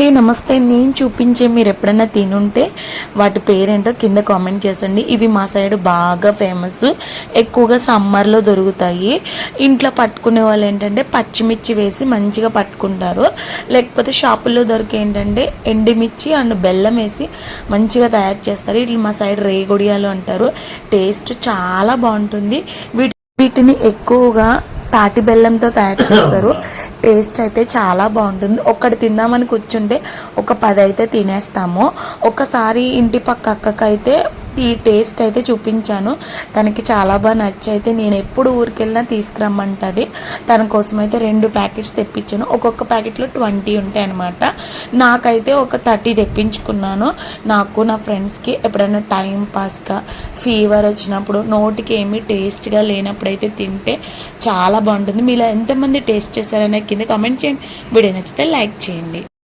నమస్తే. నేను చూపించే మీరు ఎప్పుడైనా తినుంటే వాటి పేరేంటో కింద కామెంట్ చేసండి. ఇవి మా సైడ్ బాగా ఫేమస్, ఎక్కువగా సమ్మర్లో దొరుకుతాయి. ఇంట్లో పట్టుకునే వాళ్ళు ఏంటంటే పచ్చిమిర్చి వేసి మంచిగా పట్టుకుంటారు, లేకపోతే షాపుల్లో దొరికే ఏంటంటే ఎండుమిర్చి అండ్ బెల్లం వేసి మంచిగా తయారు చేస్తారు. ఇట్లా మా సైడ్ రేగుడియాలు అంటారు. టేస్ట్ చాలా బాగుంటుంది. వీటిని ఎక్కువగా తాటి బెల్లంతో తయారు చేస్తారు. టేస్ట్ అయితే చాలా బాగుంటుంది. ఒక్కటి తిందామని కూర్చుంటే ఒక 10 అయితే తినేస్తాము. ఒకసారి ఇంటి పక్క అక్కకైతే ఈ టేస్ట్ అయితే చూపించాను. తనకి చాలా బాగా నచ్చి అయితే నేను ఎప్పుడు ఊరికెళ్ళినా తీసుకురమ్మంటుంది. తన కోసం అయితే 2 ప్యాకెట్స్ తెప్పించాను. ఒక్కొక్క ప్యాకెట్లో 20 ఉంటాయి అనమాట. నాకైతే ఒక 30 తెప్పించుకున్నాను. నాకు నా ఫ్రెండ్స్కి ఎప్పుడైనా టైం పాస్గా ఫీవర్ వచ్చినప్పుడు, నోటికి ఏమీ టేస్ట్గా లేనప్పుడు అయితే తింటే చాలా బాగుంటుంది. మీలో ఎంతమంది టేస్ట్ చేస్తారనే కింద కామెంట్ చేయండి. వీడియో నచ్చితే లైక్ చేయండి.